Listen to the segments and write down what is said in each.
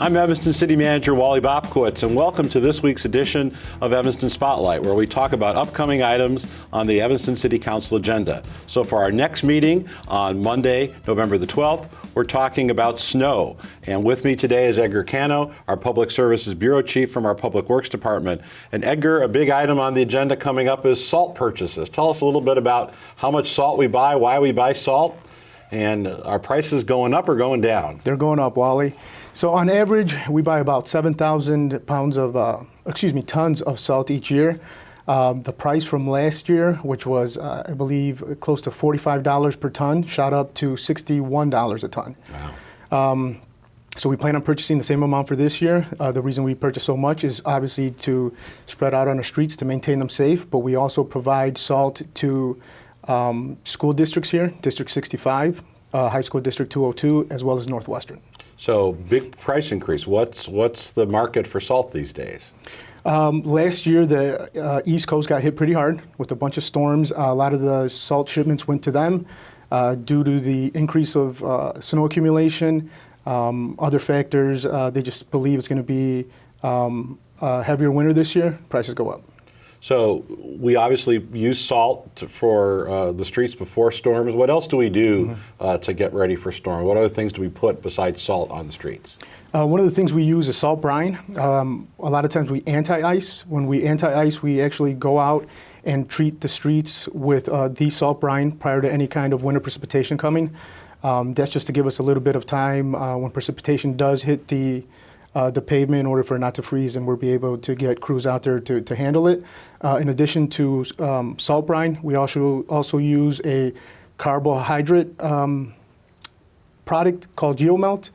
I'm Evanston City Manager Wally Bopkowitz, and welcome to this week's edition of Evanston Spotlight, where we talk about upcoming items on the Evanston City Council agenda. So for our next meeting on Monday, November the 12th, we're talking about snow. And with me today is Edgar Cano, our Public Services Bureau Chief from our Public Works Department. And Edgar, a big item on the agenda coming up is salt purchases. Tell us a little bit about how much salt we buy, why we buy salt, and are prices going up or going down? They're going up, Wally. So on average, we buy about 7,000 tons of salt each year. The price from last year, which was, I believe, close to $45 per ton, shot up to $61 a ton. Wow. So we plan on purchasing the same amount for this year. The reason we purchase so much is obviously to spread out on the streets to maintain them safe, but we also provide salt to school districts here, District 65, High School District 202, as well as Northwestern. So big price increase. What's the market for salt these days? Last year, the East Coast got hit pretty hard with a bunch of storms. A lot of the salt shipments went to them due to the increase of snow accumulation, other factors. They just believe it's going to be a heavier winter this year. Prices go up. So we obviously use salt for the streets before storms. What else do we do to get ready for storm? What other things do we put besides salt on the streets? One of the things we use is salt brine. A lot of times we anti-ice. When we anti-ice, we actually go out and treat the streets with the salt brine prior to any kind of winter precipitation coming. That's just to give us a little bit of time when precipitation does hit the pavement in order for it not to freeze, and we'll be able to get crews out there to handle it. In addition to salt brine, we also use a carbohydrate product called GeoMelt.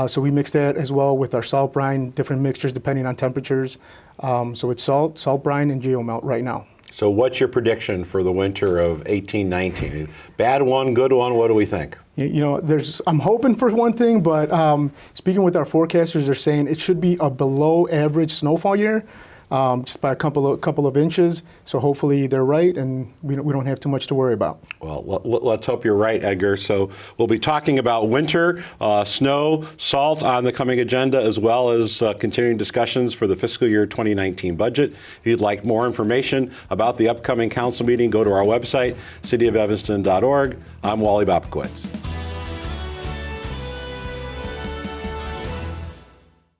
So we mix that as well with our salt brine, different mixtures depending on temperatures. So it's salt brine, and GeoMelt right now. So what's your prediction for the winter of 18-19? Bad one, good one, what do we think? You know, I'm hoping for one thing, but speaking with our forecasters, they're saying it should be a below average snowfall year, just by a couple of inches. So hopefully they're right, and we don't have too much to worry about. Well, let's hope you're right, Edgar. So we'll be talking about winter, snow, salt on the coming agenda, as well as continuing discussions for the fiscal year 2019 budget. If you'd like more information about the upcoming council meeting, go to our website, cityofelvanston.org. I'm Wally Bopkowitz.